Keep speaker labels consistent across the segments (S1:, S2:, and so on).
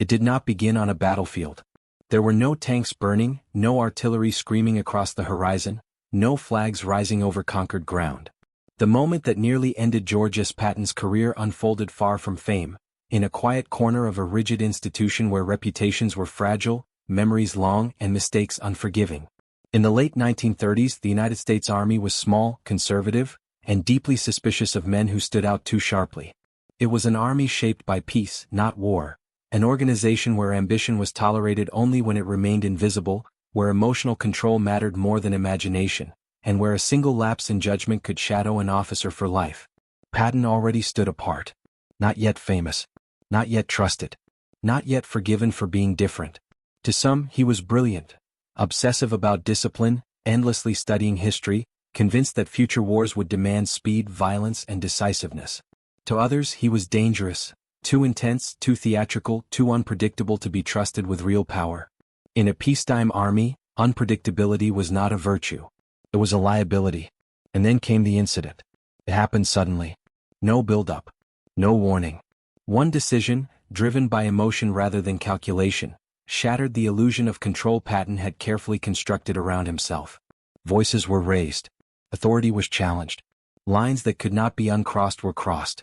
S1: It did not begin on a battlefield. There were no tanks burning, no artillery screaming across the horizon, no flags rising over conquered ground. The moment that nearly ended George S. Patton's career unfolded far from fame, in a quiet corner of a rigid institution where reputations were fragile, memories long, and mistakes unforgiving. In the late 1930s, the United States Army was small, conservative, and deeply suspicious of men who stood out too sharply. It was an army shaped by peace, not war, an organization where ambition was tolerated only when it remained invisible, where emotional control mattered more than imagination, and where a single lapse in judgment could shadow an officer for life. Patton already stood apart. Not yet famous. Not yet trusted. Not yet forgiven for being different. To some, he was brilliant, obsessive about discipline, endlessly studying history, convinced that future wars would demand speed, violence, and decisiveness. To others, he was dangerous, too intense, too theatrical, too unpredictable to be trusted with real power. In a peacetime army, unpredictability was not a virtue. It was a liability. And then came the incident. It happened suddenly. No build-up. No warning. One decision, driven by emotion rather than calculation, shattered the illusion of control Patton had carefully constructed around himself. Voices were raised. Authority was challenged. Lines that could not be uncrossed were crossed.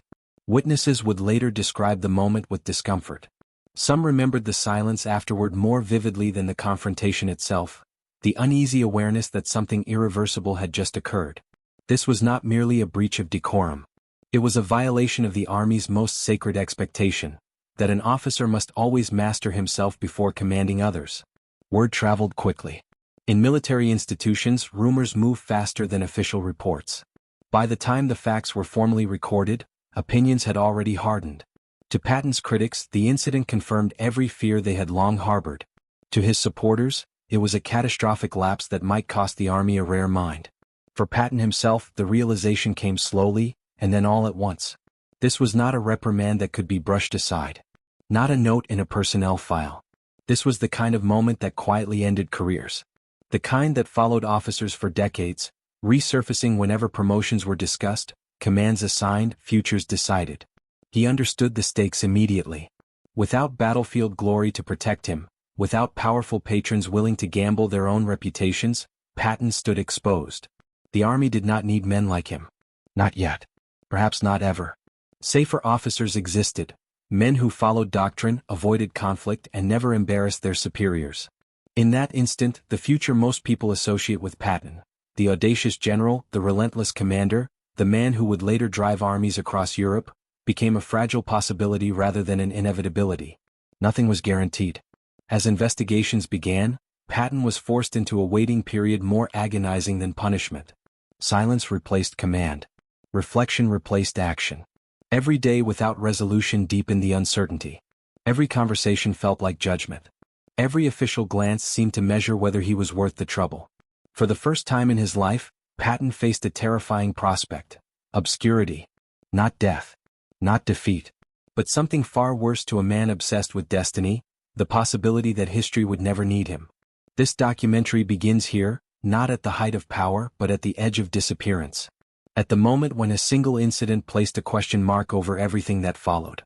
S1: Witnesses would later describe the moment with discomfort. Some remembered the silence afterward more vividly than the confrontation itself, the uneasy awareness that something irreversible had just occurred. This was not merely a breach of decorum. It was a violation of the Army's most sacred expectation, that an officer must always master himself before commanding others. Word traveled quickly. In military institutions, rumors move faster than official reports. By the time the facts were formally recorded, opinions had already hardened. To Patton's critics, the incident confirmed every fear they had long harbored. To his supporters, it was a catastrophic lapse that might cost the Army a rare mind. For Patton himself, the realization came slowly, and then all at once. This was not a reprimand that could be brushed aside. Not a note in a personnel file. This was the kind of moment that quietly ended careers. The kind that followed officers for decades, resurfacing whenever promotions were discussed, commands assigned, futures decided. He understood the stakes immediately. Without battlefield glory to protect him, without powerful patrons willing to gamble their own reputations, Patton stood exposed. The Army did not need men like him. Not yet. Perhaps not ever. Safer officers existed. Men who followed doctrine, avoided conflict, and never embarrassed their superiors. In that instant, the future most people associate with Patton, the audacious general, the relentless commander, the man who would later drive armies across Europe, became a fragile possibility rather than an inevitability. Nothing was guaranteed. As investigations began, Patton was forced into a waiting period more agonizing than punishment. Silence replaced command. Reflection replaced action. Every day without resolution deepened the uncertainty. Every conversation felt like judgment. Every official glance seemed to measure whether he was worth the trouble. For the first time in his life, Patton faced a terrifying prospect. Obscurity. Not death. Not defeat. But something far worse to a man obsessed with destiny, the possibility that history would never need him. This documentary begins here, not at the height of power but at the edge of disappearance. At the moment when a single incident placed a question mark over everything that followed.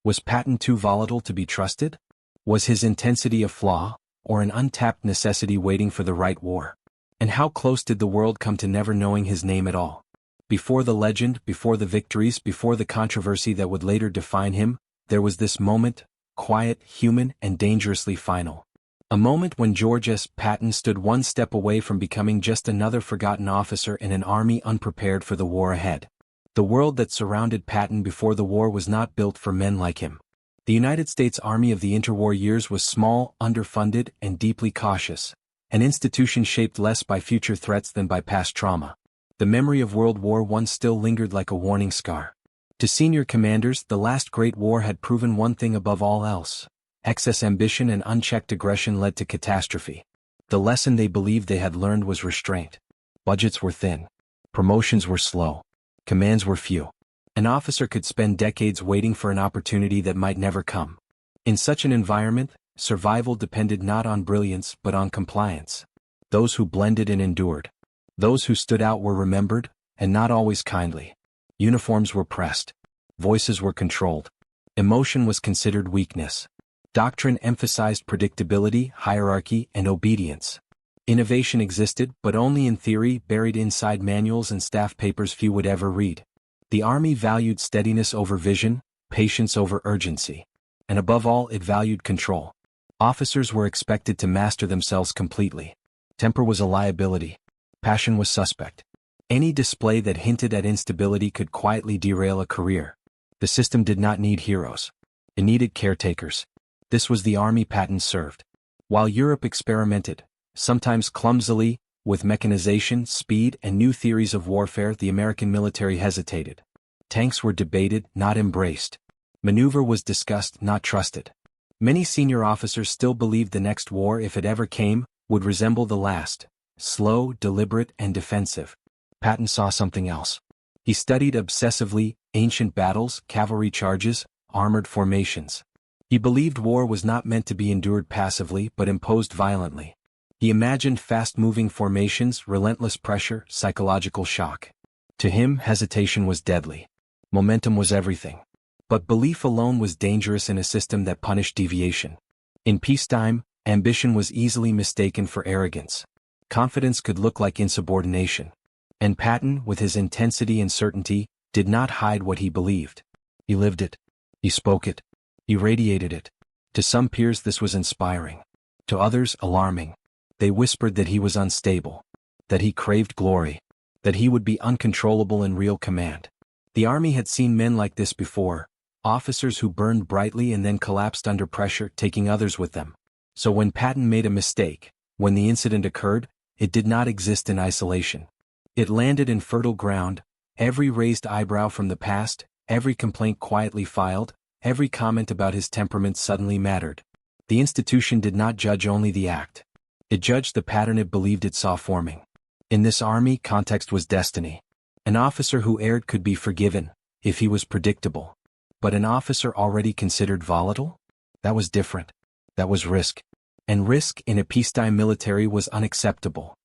S1: Was Patton too volatile to be trusted? Was his intensity a flaw, or an untapped necessity waiting for the right war? And how close did the world come to never knowing his name at all? Before the legend, before the victories, before the controversy that would later define him, there was this moment, quiet, human, and dangerously final. A moment when George S. Patton stood one step away from becoming just another forgotten officer in an army unprepared for the war ahead. The world that surrounded Patton before the war was not built for men like him. The United States Army of the interwar years was small, underfunded, and deeply cautious, an institution shaped less by future threats than by past trauma. The memory of World War I still lingered like a warning scar. To senior commanders, the last great war had proven one thing above all else. Excess ambition and unchecked aggression led to catastrophe. The lesson they believed they had learned was restraint. Budgets were thin. Promotions were slow. Commands were few. An officer could spend decades waiting for an opportunity that might never come. In such an environment, survival depended not on brilliance but on compliance. Those who blended and endured. Those who stood out were remembered, and not always kindly. Uniforms were pressed. Voices were controlled. Emotion was considered weakness. Doctrine emphasized predictability, hierarchy, and obedience. Innovation existed, but only in theory, buried inside manuals and staff papers few would ever read. The Army valued steadiness over vision, patience over urgency. And above all, it valued control. Officers were expected to master themselves completely. Temper was a liability. Passion was suspect. Any display that hinted at instability could quietly derail a career. The system did not need heroes. It needed caretakers. This was the Army Patton served. While Europe experimented, sometimes clumsily, with mechanization, speed, and new theories of warfare, the American military hesitated. Tanks were debated, not embraced. Maneuver was discussed, not trusted. Many senior officers still believed the next war, if it ever came, would resemble the last, slow, deliberate, and defensive. Patton saw something else. He studied obsessively ancient battles, cavalry charges, armored formations. He believed war was not meant to be endured passively but imposed violently. He imagined fast-moving formations, relentless pressure, psychological shock. To him, hesitation was deadly. Momentum was everything. But belief alone was dangerous in a system that punished deviation. In peacetime, ambition was easily mistaken for arrogance. Confidence could look like insubordination. And Patton, with his intensity and certainty, did not hide what he believed. He lived it. He spoke it. He radiated it. To some peers this was inspiring. To others, alarming. They whispered that he was unstable. That he craved glory. That he would be uncontrollable in real command. The Army had seen men like this before. Officers who burned brightly and then collapsed under pressure, taking others with them. So when Patton made a mistake, when the incident occurred, it did not exist in isolation. It landed in fertile ground. Every raised eyebrow from the past, every complaint quietly filed, every comment about his temperament suddenly mattered. The institution did not judge only the act. It judged the pattern it believed it saw forming. In this Army, context was destiny. An officer who erred could be forgiven, if he was predictable. But an officer already considered volatile? That was different. That was risk. And risk in a peacetime military was unacceptable.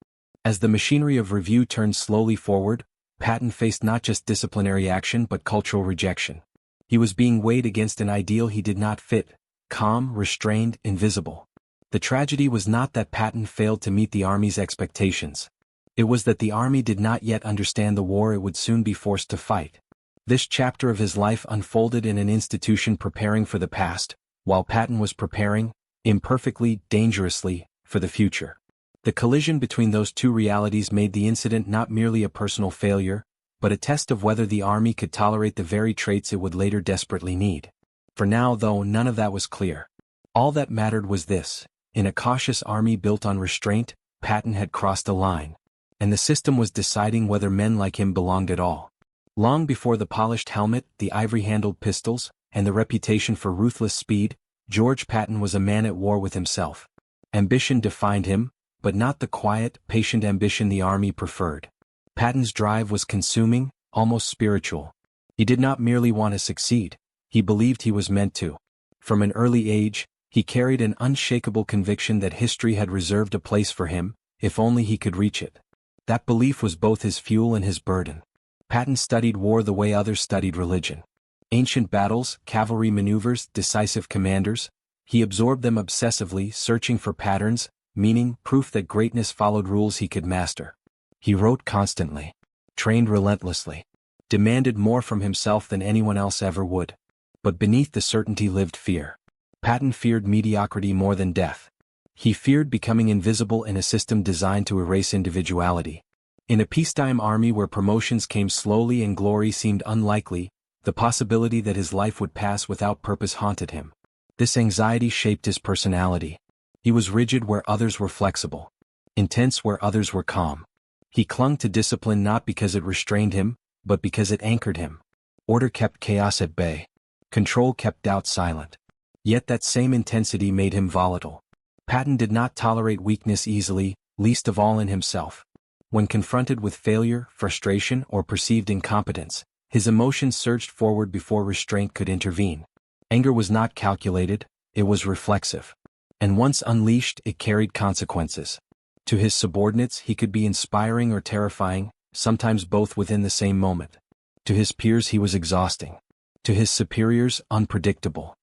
S1: As the machinery of review turned slowly forward, Patton faced not just disciplinary action but cultural rejection. He was being weighed against an ideal he did not fit, calm, restrained, invisible. The tragedy was not that Patton failed to meet the Army's expectations. It was that the Army did not yet understand the war it would soon be forced to fight. This chapter of his life unfolded in an institution preparing for the past, while Patton was preparing, imperfectly, dangerously, for the future. The collision between those two realities made the incident not merely a personal failure, but a test of whether the Army could tolerate the very traits it would later desperately need. For now, though, none of that was clear. All that mattered was this: in a cautious Army built on restraint, Patton had crossed a line. And the system was deciding whether men like him belonged at all. Long before the polished helmet, the ivory-handled pistols, and the reputation for ruthless speed, George Patton was a man at war with himself. Ambition defined him, but not the quiet, patient ambition the Army preferred. Patton's drive was consuming, almost spiritual. He did not merely want to succeed, he believed he was meant to. From an early age, he carried an unshakable conviction that history had reserved a place for him, if only he could reach it. That belief was both his fuel and his burden. Patton studied war the way others studied religion. Ancient battles, cavalry maneuvers, decisive commanders. He absorbed them obsessively, searching for patterns, meaning, proof that greatness followed rules he could master. He wrote constantly, trained relentlessly, demanded more from himself than anyone else ever would. But beneath the certainty lived fear. Patton feared mediocrity more than death. He feared becoming invisible in a system designed to erase individuality. In a peacetime Army where promotions came slowly and glory seemed unlikely, the possibility that his life would pass without purpose haunted him. This anxiety shaped his personality. He was rigid where others were flexible, intense where others were calm. He clung to discipline not because it restrained him, but because it anchored him. Order kept chaos at bay. Control kept doubt silent. Yet that same intensity made him volatile. Patton did not tolerate weakness easily, least of all in himself. When confronted with failure, frustration, or perceived incompetence, his emotions surged forward before restraint could intervene. Anger was not calculated, it was reflexive. And once unleashed, it carried consequences. To his subordinates he could be inspiring or terrifying, sometimes both within the same moment. To his peers he was exhausting. To his superiors, unpredictable.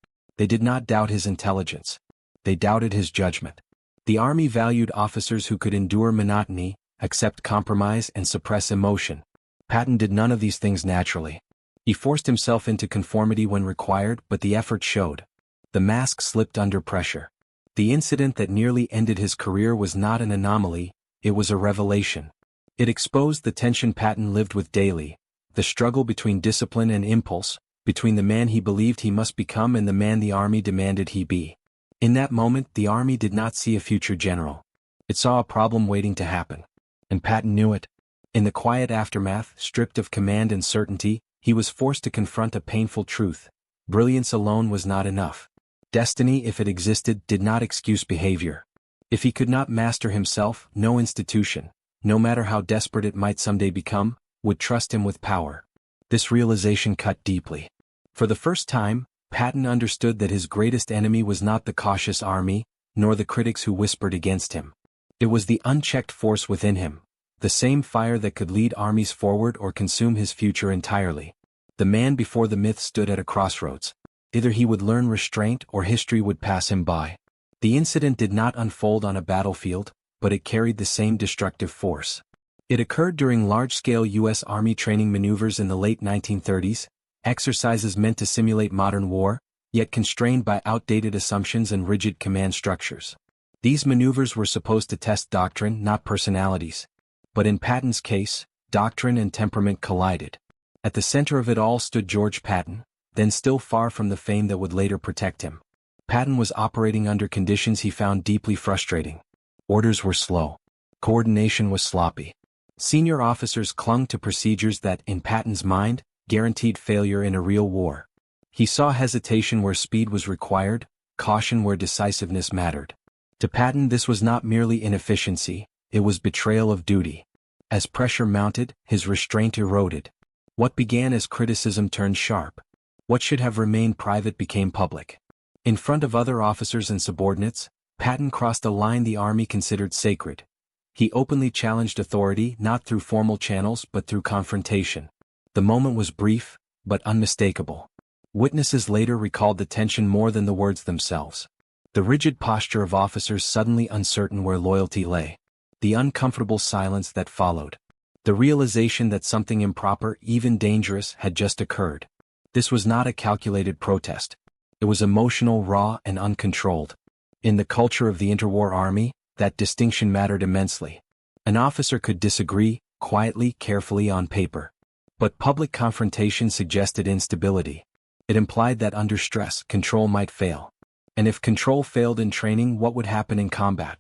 S1: They did not doubt his intelligence. They doubted his judgment. The army valued officers who could endure monotony, accept compromise, and suppress emotion. Patton did none of these things naturally. He forced himself into conformity when required, but the effort showed. The mask slipped under pressure. The incident that nearly ended his career was not an anomaly, it was a revelation. It exposed the tension Patton lived with daily, the struggle between discipline and impulse, between the man he believed he must become and the man the army demanded he be. In that moment, the army did not see a future general. It saw a problem waiting to happen. And Patton knew it. In the quiet aftermath, stripped of command and certainty, he was forced to confront a painful truth. Brilliance alone was not enough. Destiny, if it existed, did not excuse behavior. If he could not master himself, no institution, no matter how desperate it might someday become, would trust him with power. This realization cut deeply. For the first time, Patton understood that his greatest enemy was not the cautious army, nor the critics who whispered against him. It was the unchecked force within him, the same fire that could lead armies forward or consume his future entirely. The man before the myth stood at a crossroads. Either he would learn restraint or history would pass him by. The incident did not unfold on a battlefield, but it carried the same destructive force. It occurred during large-scale U.S. Army training maneuvers in the late 1930s, exercises meant to simulate modern war, yet constrained by outdated assumptions and rigid command structures. These maneuvers were supposed to test doctrine, not personalities. But in Patton's case, doctrine and temperament collided. At the center of it all stood George Patton, then still far from the fame that would later protect him. Patton was operating under conditions he found deeply frustrating. Orders were slow. Coordination was sloppy. Senior officers clung to procedures that, in Patton's mind, guaranteed failure in a real war. He saw hesitation where speed was required, caution where decisiveness mattered. To Patton, this was not merely inefficiency, it was betrayal of duty. As pressure mounted, his restraint eroded. What began as criticism turned sharp. What should have remained private became public. In front of other officers and subordinates, Patton crossed a line the army considered sacred. He openly challenged authority not through formal channels but through confrontation. The moment was brief, but unmistakable. Witnesses later recalled the tension more than the words themselves. The rigid posture of officers suddenly uncertain where loyalty lay. The uncomfortable silence that followed. The realization that something improper, even dangerous, had just occurred. This was not a calculated protest. It was emotional, raw, and uncontrolled. In the culture of the interwar army, that distinction mattered immensely. An officer could disagree, quietly, carefully on paper. But public confrontation suggested instability. It implied that under stress, control might fail. And if control failed in training, what would happen in combat?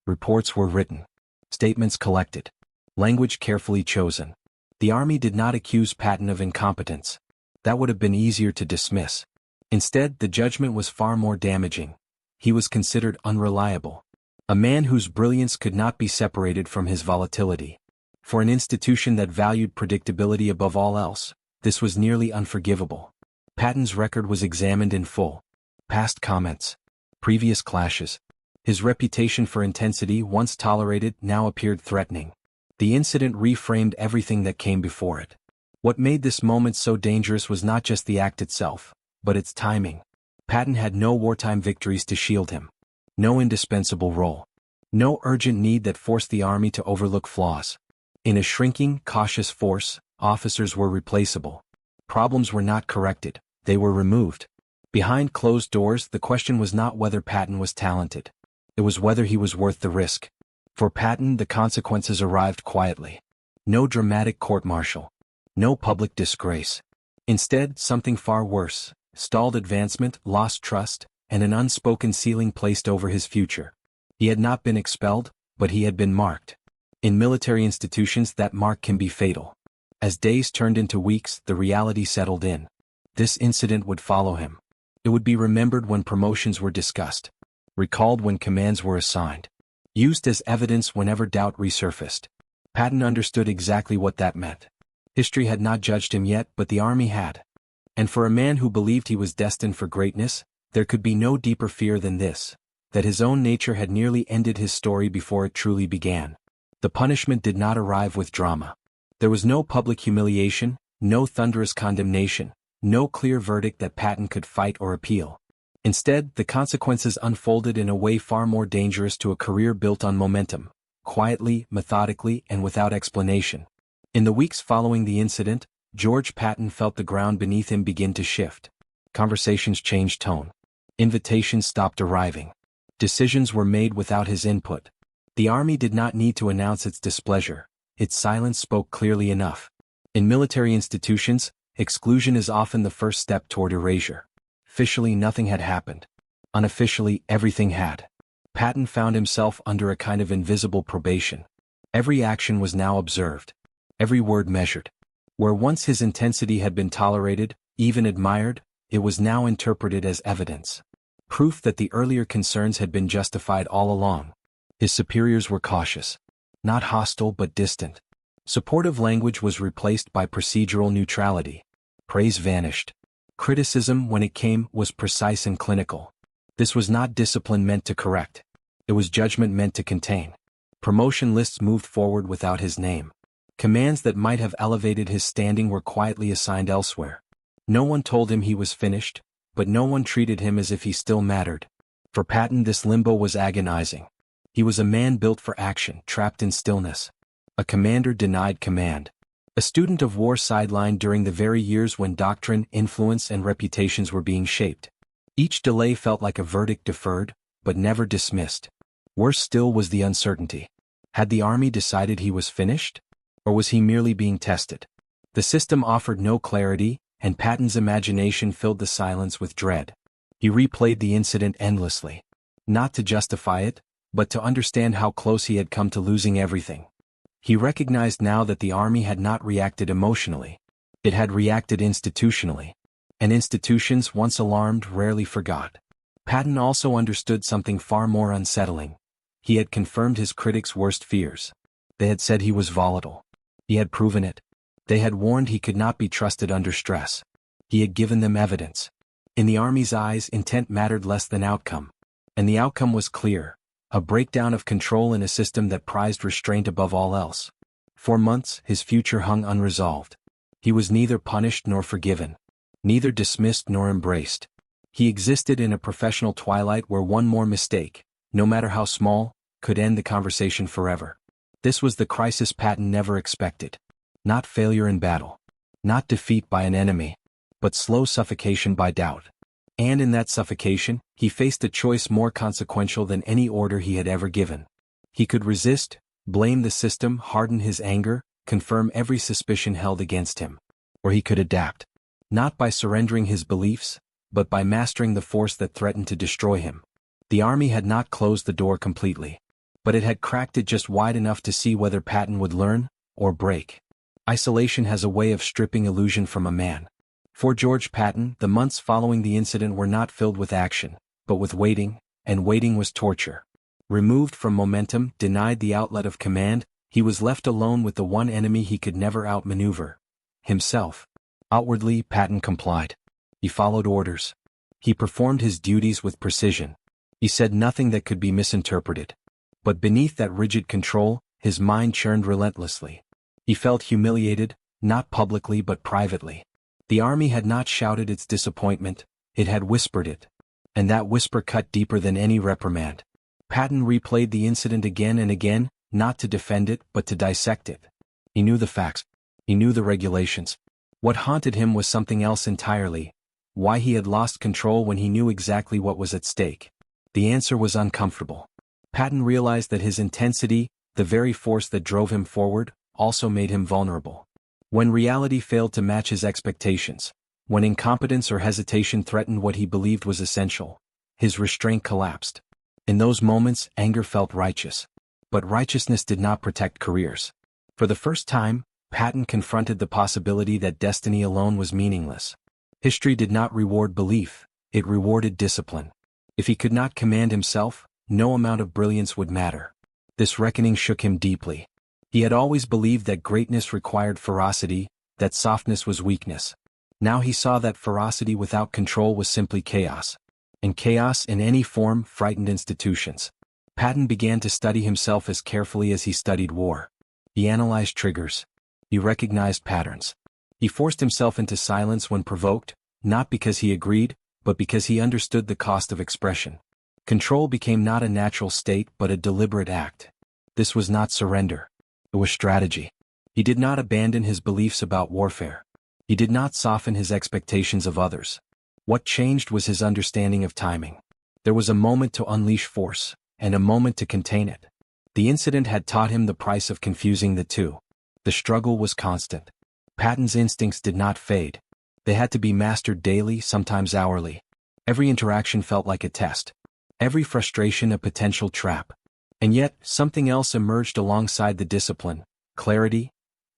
S1: Reports were written. Statements collected. Language carefully chosen. The army did not accuse Patton of incompetence. That would have been easier to dismiss. Instead, the judgment was far more damaging. He was considered unreliable. A man whose brilliance could not be separated from his volatility. For an institution that valued predictability above all else, this was nearly unforgivable. Patton's record was examined in full. Past comments. Previous clashes. His reputation for intensity, once tolerated, now appeared threatening. The incident reframed everything that came before it. What made this moment so dangerous was not just the act itself, but its timing. Patton had no wartime victories to shield him. No indispensable role. No urgent need that forced the army to overlook flaws. In a shrinking, cautious force, officers were replaceable. Problems were not corrected, they were removed. Behind closed doors, the question was not whether Patton was talented. It was whether he was worth the risk. For Patton, the consequences arrived quietly. No dramatic court-martial. No public disgrace. Instead, something far worse: stalled advancement, lost trust, and an unspoken ceiling placed over his future. He had not been expelled, but he had been marked. In military institutions, that mark can be fatal. As days turned into weeks, the reality settled in. This incident would follow him. It would be remembered when promotions were discussed. Recalled when commands were assigned. Used as evidence whenever doubt resurfaced. Patton understood exactly what that meant. History had not judged him yet, but the army had. And for a man who believed he was destined for greatness, there could be no deeper fear than this: that his own nature had nearly ended his story before it truly began. The punishment did not arrive with drama. There was no public humiliation, no thunderous condemnation, no clear verdict that Patton could fight or appeal. Instead, the consequences unfolded in a way far more dangerous to a career built on momentum, quietly, methodically, and without explanation. In the weeks following the incident, George Patton felt the ground beneath him begin to shift. Conversations changed tone. Invitations stopped arriving. Decisions were made without his input. The Army did not need to announce its displeasure. Its silence spoke clearly enough. In military institutions, exclusion is often the first step toward erasure. Officially, nothing had happened. Unofficially, everything had. Patton found himself under a kind of invisible probation. Every action was now observed. Every word measured. Where once his intensity had been tolerated, even admired, it was now interpreted as evidence. Proof that the earlier concerns had been justified all along. His superiors were cautious. Not hostile but distant. Supportive language was replaced by procedural neutrality. Praise vanished. Criticism, when it came, was precise and clinical. This was not discipline meant to correct. It was judgment meant to contain. Promotion lists moved forward without his name. Commands that might have elevated his standing were quietly assigned elsewhere. No one told him he was finished, but no one treated him as if he still mattered. For Patton, this limbo was agonizing. He was a man built for action, trapped in stillness. A commander denied command. A student of war sidelined during the very years when doctrine, influence, and reputations were being shaped. Each delay felt like a verdict deferred, but never dismissed. Worse still was the uncertainty. Had the Army decided he was finished? Or was he merely being tested? The system offered no clarity, and Patton's imagination filled the silence with dread. He replayed the incident endlessly. Not to justify it, but to understand how close he had come to losing everything. He recognized now that the Army had not reacted emotionally. It had reacted institutionally. And institutions, once alarmed, rarely forgot. Patton also understood something far more unsettling. He had confirmed his critics' worst fears. They had said he was volatile. He had proven it. They had warned he could not be trusted under stress. He had given them evidence. In the Army's eyes, intent mattered less than outcome. And the outcome was clear. A breakdown of control in a system that prized restraint above all else. For months, his future hung unresolved. He was neither punished nor forgiven. Neither dismissed nor embraced. He existed in a professional twilight where one more mistake, no matter how small, could end the conversation forever. This was the crisis Patton never expected. Not failure in battle. Not defeat by an enemy. But slow suffocation by doubt. And in that suffocation, he faced a choice more consequential than any order he had ever given. He could resist, blame the system, harden his anger, confirm every suspicion held against him. Or he could adapt. Not by surrendering his beliefs, but by mastering the force that threatened to destroy him. The Army had not closed the door completely. But it had cracked it just wide enough to see whether Patton would learn, or break. Isolation has a way of stripping illusion from a man. For George Patton, the months following the incident were not filled with action, but with waiting, and waiting was torture. Removed from momentum, denied the outlet of command, he was left alone with the one enemy he could never outmaneuver: himself. Outwardly, Patton complied. He followed orders. He performed his duties with precision. He said nothing that could be misinterpreted. But beneath that rigid control, his mind churned relentlessly. He felt humiliated, not publicly but privately. The Army had not shouted its disappointment, it had whispered it. And that whisper cut deeper than any reprimand. Patton replayed the incident again and again, not to defend it but to dissect it. He knew the facts. He knew the regulations. What haunted him was something else entirely: why he had lost control when he knew exactly what was at stake. The answer was uncomfortable. Patton realized that his intensity, the very force that drove him forward, also made him vulnerable. When reality failed to match his expectations, when incompetence or hesitation threatened what he believed was essential, his restraint collapsed. In those moments, anger felt righteous. But righteousness did not protect careers. For the first time, Patton confronted the possibility that destiny alone was meaningless. History did not reward belief, it rewarded discipline. If he could not command himself, no amount of brilliance would matter. This reckoning shook him deeply. He had always believed that greatness required ferocity, that softness was weakness. Now he saw that ferocity without control was simply chaos. And chaos in any form frightened institutions. Patton began to study himself as carefully as he studied war. He analyzed triggers. He recognized patterns. He forced himself into silence when provoked, not because he agreed, but because he understood the cost of expression. Control became not a natural state but a deliberate act. This was not surrender. It was strategy. He did not abandon his beliefs about warfare. He did not soften his expectations of others. What changed was his understanding of timing. There was a moment to unleash force, and a moment to contain it. The incident had taught him the price of confusing the two. The struggle was constant. Patton's instincts did not fade. They had to be mastered daily, sometimes hourly. Every interaction felt like a test. Every frustration a potential trap. And yet, something else emerged alongside the discipline: clarity.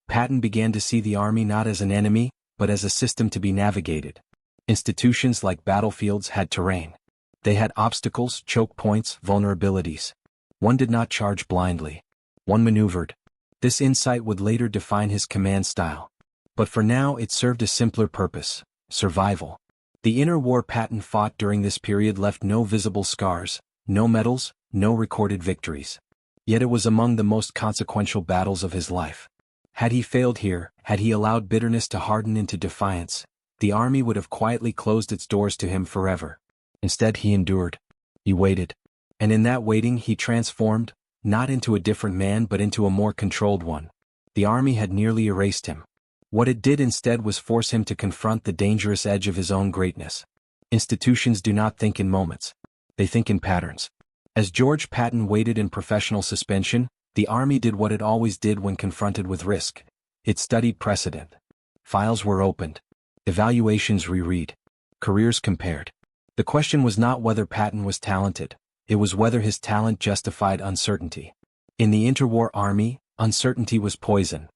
S1: Patton began to see the army not as an enemy, but as a system to be navigated. Institutions like battlefields had terrain. They had obstacles, choke points, vulnerabilities. One did not charge blindly. One maneuvered. This insight would later define his command style. But for now it served a simpler purpose: survival. The inner war Patton fought during this period left no visible scars, no medals, no recorded victories. Yet it was among the most consequential battles of his life. Had he failed here, had he allowed bitterness to harden into defiance, the army would have quietly closed its doors to him forever. Instead he endured. He waited. And in that waiting he transformed, not into a different man but into a more controlled one. The army had nearly erased him. What it did instead was force him to confront the dangerous edge of his own greatness. Institutions do not think in moments. They think in patterns. As George Patton waited in professional suspension, the army did what it always did when confronted with risk. It studied precedent. Files were opened. Evaluations reread. Careers compared. The question was not whether Patton was talented. It was whether his talent justified uncertainty. In the interwar army, uncertainty was poison.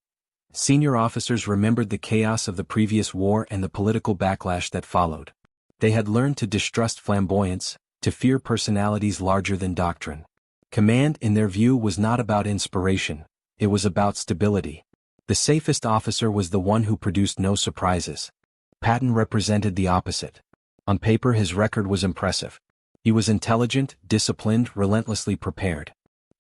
S1: Senior officers remembered the chaos of the previous war and the political backlash that followed. They had learned to distrust flamboyance, to fear personalities larger than doctrine. Command, in their view, was not about inspiration. It was about stability. The safest officer was the one who produced no surprises. Patton represented the opposite. On paper his record was impressive. He was intelligent, disciplined, relentlessly prepared.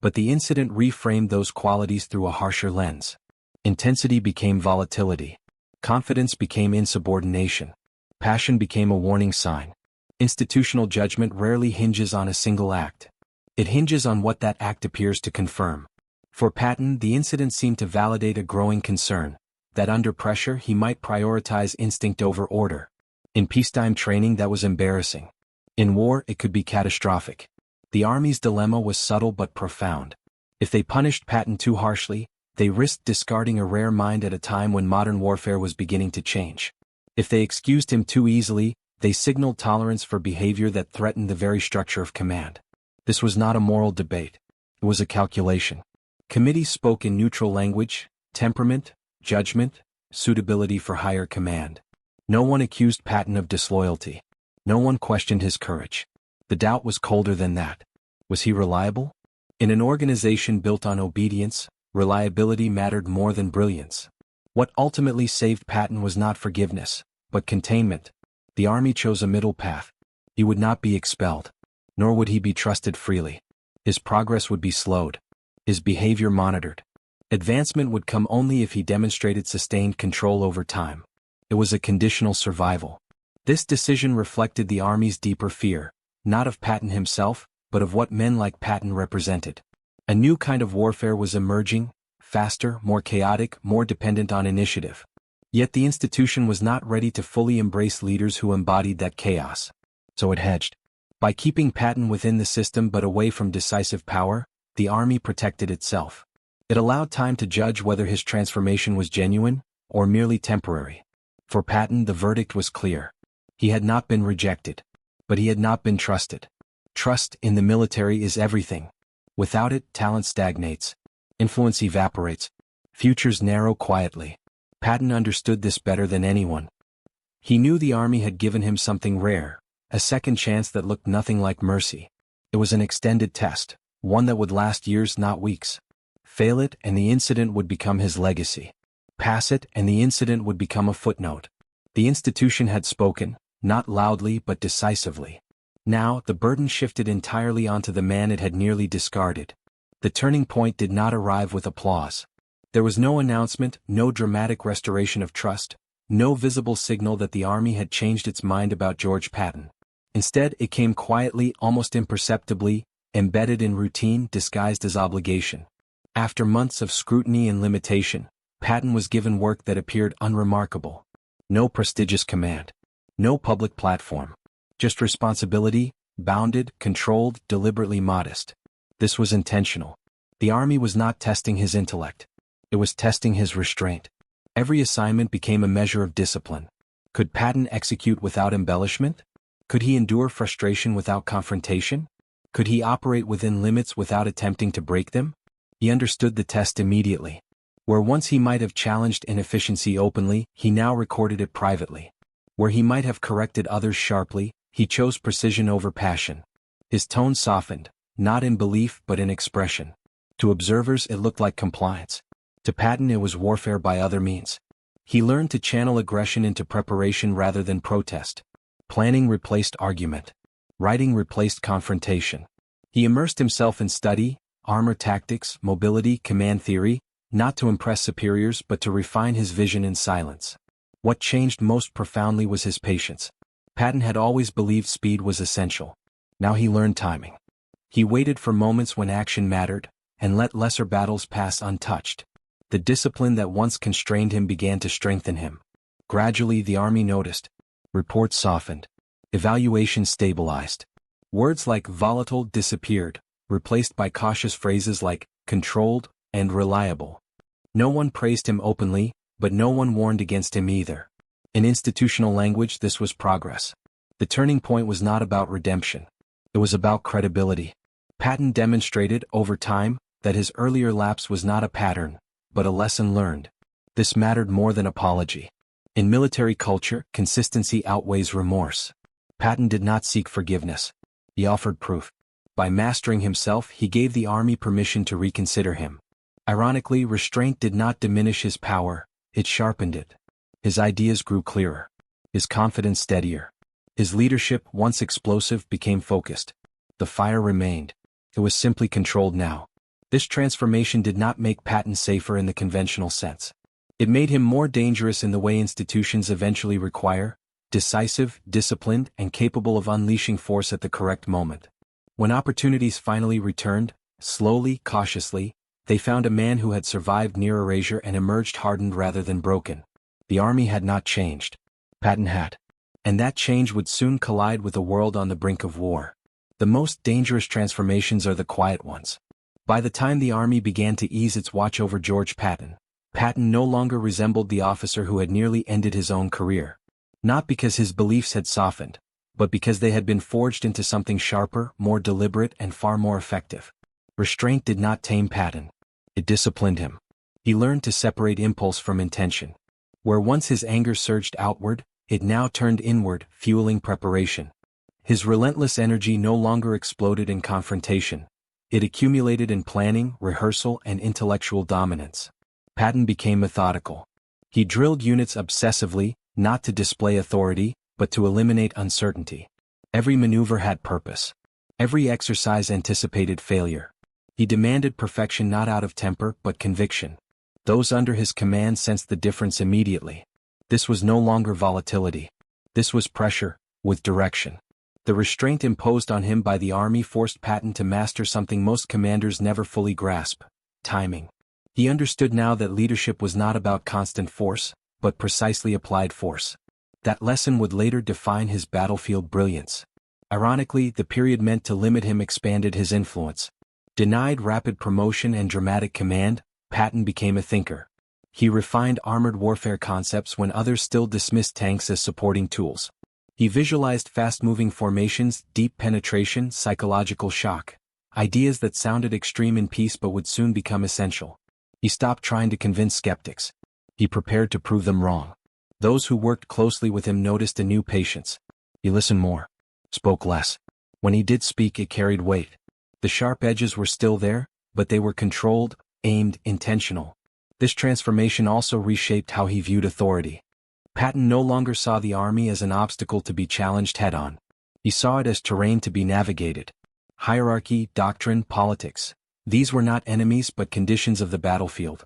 S1: But the incident reframed those qualities through a harsher lens. Intensity became volatility. Confidence became insubordination. Passion became a warning sign. Institutional judgment rarely hinges on a single act. It hinges on what that act appears to confirm. For Patton, the incident seemed to validate a growing concern, that under pressure he might prioritize instinct over order. In peacetime training that was embarrassing. In war it could be catastrophic. The army's dilemma was subtle but profound. If they punished Patton too harshly, they risked discarding a rare mind at a time when modern warfare was beginning to change. If they excused him too easily, they signaled tolerance for behavior that threatened the very structure of command. This was not a moral debate. It was a calculation. Committees spoke in neutral language: temperament, judgment, suitability for higher command. No one accused Patton of disloyalty. No one questioned his courage. The doubt was colder than that. Was he reliable? In an organization built on obedience, reliability mattered more than brilliance. What ultimately saved Patton was not forgiveness, but containment. The army chose a middle path. He would not be expelled. Nor would he be trusted freely. His progress would be slowed. His behavior monitored. Advancement would come only if he demonstrated sustained control over time. It was a conditional survival. This decision reflected the army's deeper fear, not of Patton himself, but of what men like Patton represented. A new kind of warfare was emerging, faster, more chaotic, more dependent on initiative. Yet the institution was not ready to fully embrace leaders who embodied that chaos. So it hedged. By keeping Patton within the system but away from decisive power, the army protected itself. It allowed time to judge whether his transformation was genuine, or merely temporary. For Patton the verdict was clear. He had not been rejected. But he had not been trusted. Trust in the military is everything. Without it, talent stagnates. Influence evaporates. Futures narrow quietly. Patton understood this better than anyone. He knew the army had given him something rare, a second chance that looked nothing like mercy. It was an extended test, one that would last years, not weeks. Fail it and the incident would become his legacy. Pass it and the incident would become a footnote. The institution had spoken, not loudly but decisively. Now, the burden shifted entirely onto the man it had nearly discarded. The turning point did not arrive with applause. There was no announcement, no dramatic restoration of trust, no visible signal that the army had changed its mind about George Patton. Instead, it came quietly, almost imperceptibly, embedded in routine disguised as obligation. After months of scrutiny and limitation, Patton was given work that appeared unremarkable. No prestigious command. No public platform. Just responsibility, bounded, controlled, deliberately modest. This was intentional. The army was not testing his intellect. It was testing his restraint. Every assignment became a measure of discipline. Could Patton execute without embellishment? Could he endure frustration without confrontation? Could he operate within limits without attempting to break them? He understood the test immediately. Where once he might have challenged inefficiency openly, he now recorded it privately. Where he might have corrected others sharply, he chose precision over passion. His tone softened, not in belief but in expression. To observers it looked like compliance. To Patton it was warfare by other means. He learned to channel aggression into preparation rather than protest. Planning replaced argument. Writing replaced confrontation. He immersed himself in study, armor tactics, mobility, command theory, not to impress superiors but to refine his vision in silence. What changed most profoundly was his patience. Patton had always believed speed was essential. Now he learned timing. He waited for moments when action mattered, and let lesser battles pass untouched. The discipline that once constrained him began to strengthen him. Gradually the army noticed. Reports softened. Evaluation stabilized. Words like volatile disappeared, replaced by cautious phrases like controlled and reliable. No one praised him openly, but no one warned against him either. In institutional language, this was progress. The turning point was not about redemption. It was about credibility. Patton demonstrated, over time, that his earlier lapse was not a pattern, but a lesson learned. This mattered more than apology. In military culture, consistency outweighs remorse. Patton did not seek forgiveness. He offered proof. By mastering himself, he gave the army permission to reconsider him. Ironically, restraint did not diminish his power, it sharpened it. His ideas grew clearer. His confidence steadier. His leadership, once explosive, became focused. The fire remained. It was simply controlled now. This transformation did not make Patton safer in the conventional sense. It made him more dangerous in the way institutions eventually require, decisive, disciplined, and capable of unleashing force at the correct moment. When opportunities finally returned, slowly, cautiously, they found a man who had survived near erasure and emerged hardened rather than broken. The army had not changed. Patton had. And that change would soon collide with a world on the brink of war. The most dangerous transformations are the quiet ones. By the time the army began to ease its watch over George Patton, Patton no longer resembled the officer who had nearly ended his own career. Not because his beliefs had softened, but because they had been forged into something sharper, more deliberate, and far more effective. Restraint did not tame Patton. It disciplined him. He learned to separate impulse from intention. Where once his anger surged outward, it now turned inward, fueling preparation. His relentless energy no longer exploded in confrontation. It accumulated in planning, rehearsal, and intellectual dominance. Patton became methodical. He drilled units obsessively, not to display authority, but to eliminate uncertainty. Every maneuver had purpose. Every exercise anticipated failure. He demanded perfection not out of temper but conviction. Those under his command sensed the difference immediately. This was no longer volatility. This was pressure, with direction. The restraint imposed on him by the army forced Patton to master something most commanders never fully grasp: timing. He understood now that leadership was not about constant force, but precisely applied force. That lesson would later define his battlefield brilliance. Ironically, the period meant to limit him expanded his influence. Denied rapid promotion and dramatic command, Patton became a thinker. He refined armored warfare concepts when others still dismissed tanks as supporting tools. He visualized fast-moving formations, deep penetration, psychological shock. Ideas that sounded extreme in peace but would soon become essential. He stopped trying to convince skeptics. He prepared to prove them wrong. Those who worked closely with him noticed a new patience. He listened more. Spoke less. When he did speak, it carried weight. The sharp edges were still there, but they were controlled, aimed, intentional. This transformation also reshaped how he viewed authority. Patton no longer saw the army as an obstacle to be challenged head-on. He saw it as terrain to be navigated. Hierarchy, doctrine, politics. These were not enemies but conditions of the battlefield.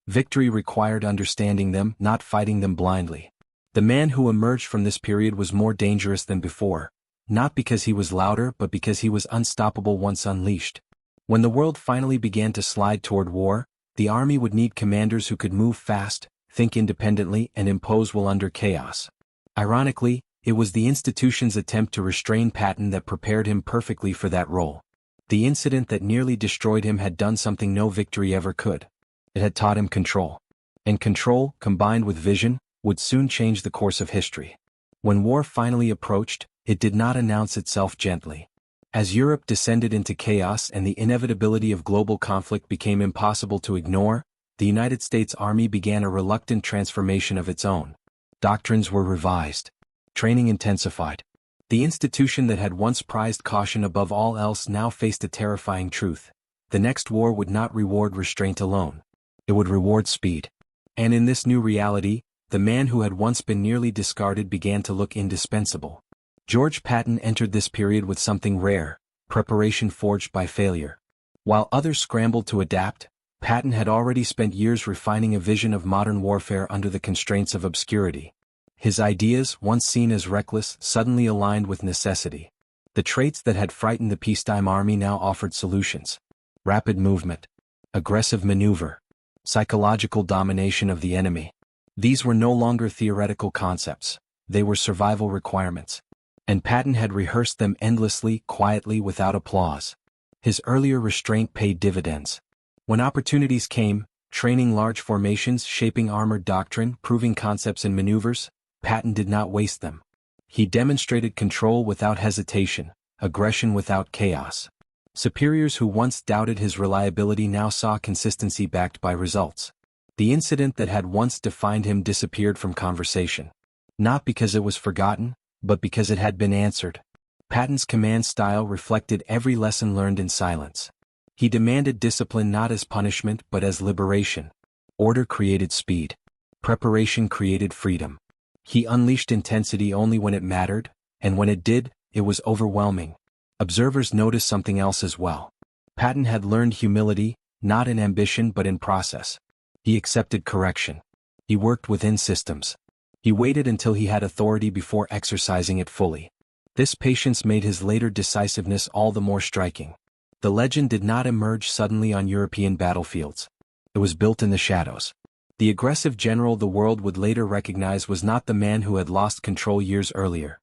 S1: Victory required understanding them, not fighting them blindly. The man who emerged from this period was more dangerous than before, not because he was louder but because he was unstoppable once unleashed. When the world finally began to slide toward war, the army would need commanders who could move fast, think independently, and impose will under chaos. Ironically, it was the institution's attempt to restrain Patton that prepared him perfectly for that role. The incident that nearly destroyed him had done something no victory ever could. It had taught him control. And control, combined with vision, would soon change the course of history. When war finally approached, it did not announce itself gently. As Europe descended into chaos and the inevitability of global conflict became impossible to ignore, the United States Army began a reluctant transformation of its own. Doctrines were revised. Training intensified. The institution that had once prized caution above all else now faced a terrifying truth. The next war would not reward restraint alone. It would reward speed. And in this new reality, the man who had once been nearly discarded began to look indispensable. George Patton entered this period with something rare: preparation forged by failure. While others scrambled to adapt, Patton had already spent years refining a vision of modern warfare under the constraints of obscurity. His ideas, once seen as reckless, suddenly aligned with necessity. The traits that had frightened the peacetime army now offered solutions. Rapid movement, aggressive maneuver, psychological domination of the enemy. These were no longer theoretical concepts. They were survival requirements. And Patton had rehearsed them endlessly, quietly, without applause. His earlier restraint paid dividends. When opportunities came, training large formations, shaping armored doctrine, proving concepts and maneuvers, Patton did not waste them. He demonstrated control without hesitation, aggression without chaos. Superiors who once doubted his reliability now saw consistency backed by results. The incident that had once defined him disappeared from conversation. Not because it was forgotten, but because it had been answered. Patton's command style reflected every lesson learned in silence. He demanded discipline not as punishment but as liberation. Order created speed. Preparation created freedom. He unleashed intensity only when it mattered, and when it did, it was overwhelming. Observers noticed something else as well. Patton had learned humility, not in ambition but in process. He accepted correction. He worked within systems. He waited until he had authority before exercising it fully. This patience made his later decisiveness all the more striking. The legend did not emerge suddenly on European battlefields. It was built in the shadows. The aggressive general the world would later recognize was not the man who had lost control years earlier.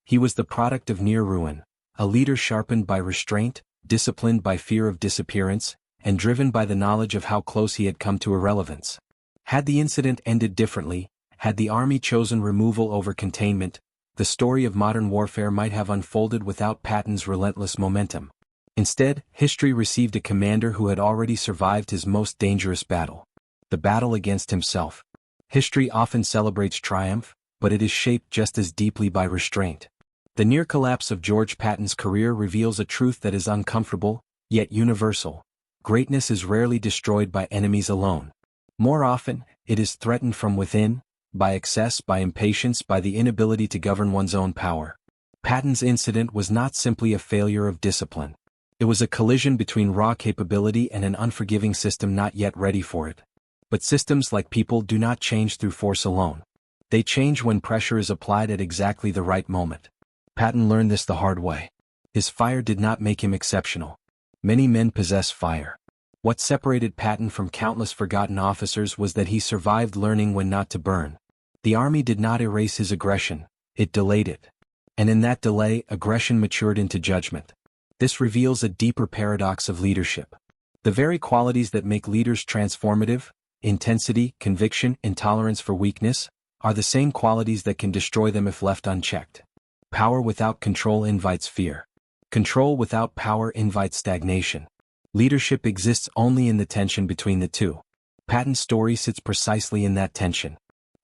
S1: He was the product of near ruin, a leader sharpened by restraint, disciplined by fear of disappearance, and driven by the knowledge of how close he had come to irrelevance. Had the incident ended differently, had the army chosen removal over containment, the story of modern warfare might have unfolded without Patton's relentless momentum. Instead, history received a commander who had already survived his most dangerous battle. The battle against himself. History often celebrates triumph, but it is shaped just as deeply by restraint. The near collapse of George Patton's career reveals a truth that is uncomfortable, yet universal. Greatness is rarely destroyed by enemies alone. More often, it is threatened from within, by excess, by impatience, by the inability to govern one's own power. Patton's incident was not simply a failure of discipline. It was a collision between raw capability and an unforgiving system not yet ready for it. But systems, like people, do not change through force alone. They change when pressure is applied at exactly the right moment. Patton learned this the hard way. His fire did not make him exceptional. Many men possess fire. What separated Patton from countless forgotten officers was that he survived learning when not to burn. The army did not erase his aggression, it delayed it. And in that delay, aggression matured into judgment. This reveals a deeper paradox of leadership. The very qualities that make leaders transformative, intensity, conviction, intolerance for weakness, are the same qualities that can destroy them if left unchecked. Power without control invites fear. Control without power invites stagnation. Leadership exists only in the tension between the two. Patton's story sits precisely in that tension.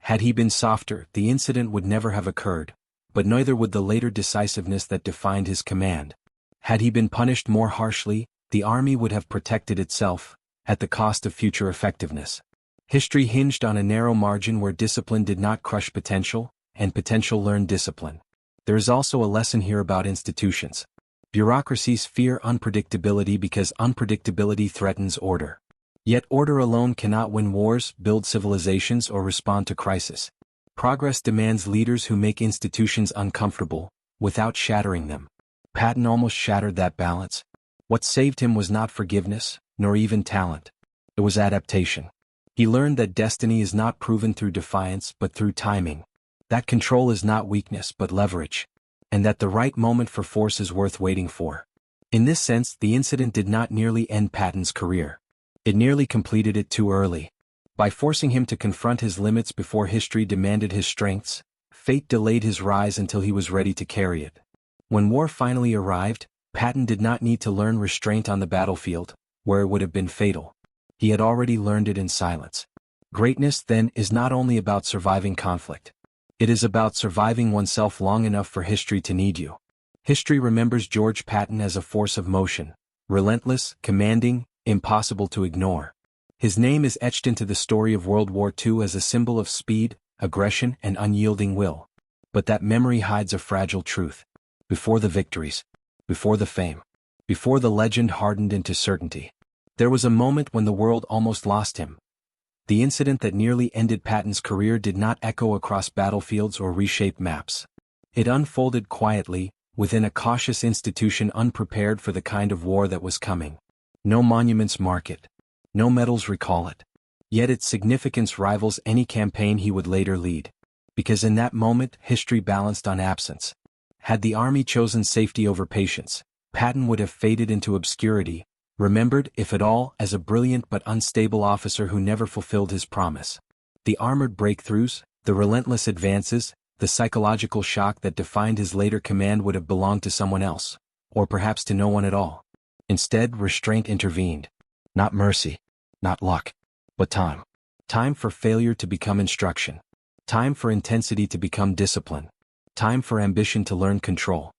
S1: Had he been softer, the incident would never have occurred, but neither would the later decisiveness that defined his command. Had he been punished more harshly, the army would have protected itself, at the cost of future effectiveness. History hinged on a narrow margin where discipline did not crush potential, and potential learned discipline. There is also a lesson here about institutions. Bureaucracies fear unpredictability because unpredictability threatens order. Yet order alone cannot win wars, build civilizations, or respond to crisis. Progress demands leaders who make institutions uncomfortable, without shattering them. Patton almost shattered that balance. What saved him was not forgiveness, nor even talent. It was adaptation. He learned that destiny is not proven through defiance but through timing. That control is not weakness but leverage. And that the right moment for force is worth waiting for. In this sense, the incident did not nearly end Patton's career. It nearly completed it too early. By forcing him to confront his limits before history demanded his strengths, fate delayed his rise until he was ready to carry it. When war finally arrived, Patton did not need to learn restraint on the battlefield, where it would have been fatal. He had already learned it in silence. Greatness, then, is not only about surviving conflict. It is about surviving oneself long enough for history to need you. History remembers George Patton as a force of motion, relentless, commanding, impossible to ignore. His name is etched into the story of World War II as a symbol of speed, aggression, and unyielding will. But that memory hides a fragile truth. Before the victories, before the fame, before the legend hardened into certainty, there was a moment when the world almost lost him. The incident that nearly ended Patton's career did not echo across battlefields or reshape maps. It unfolded quietly, within a cautious institution unprepared for the kind of war that was coming. No monuments mark it. No medals recall it. Yet its significance rivals any campaign he would later lead. Because in that moment, history balanced on absence. Had the army chosen safety over patience, Patton would have faded into obscurity, remembered, if at all, as a brilliant but unstable officer who never fulfilled his promise. The armored breakthroughs, the relentless advances, the psychological shock that defined his later command would have belonged to someone else, or perhaps to no one at all. Instead, restraint intervened. Not mercy, not luck, but time. Time for failure to become instruction. Time for intensity to become discipline. Time for ambition to learn control.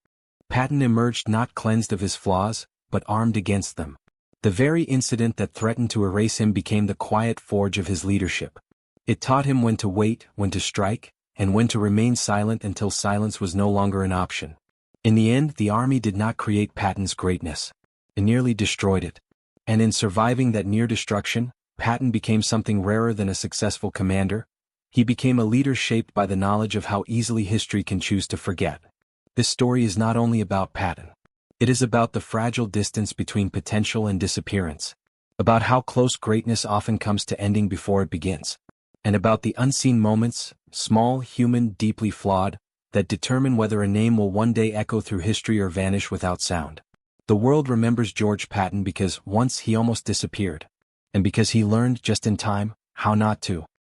S1: Patton emerged not cleansed of his flaws, but armed against them. The very incident that threatened to erase him became the quiet forge of his leadership. It taught him when to wait, when to strike, and when to remain silent until silence was no longer an option. In the end, the army did not create Patton's greatness. It nearly destroyed it. And in surviving that near destruction, Patton became something rarer than a successful commander. He became a leader shaped by the knowledge of how easily history can choose to forget. This story is not only about Patton. It is about the fragile distance between potential and disappearance. About how close greatness often comes to ending before it begins. And about the unseen moments, small, human, deeply flawed, that determine whether a name will one day echo through history or vanish without sound. The world remembers George Patton because once he almost disappeared. And because he learned just in time how not to.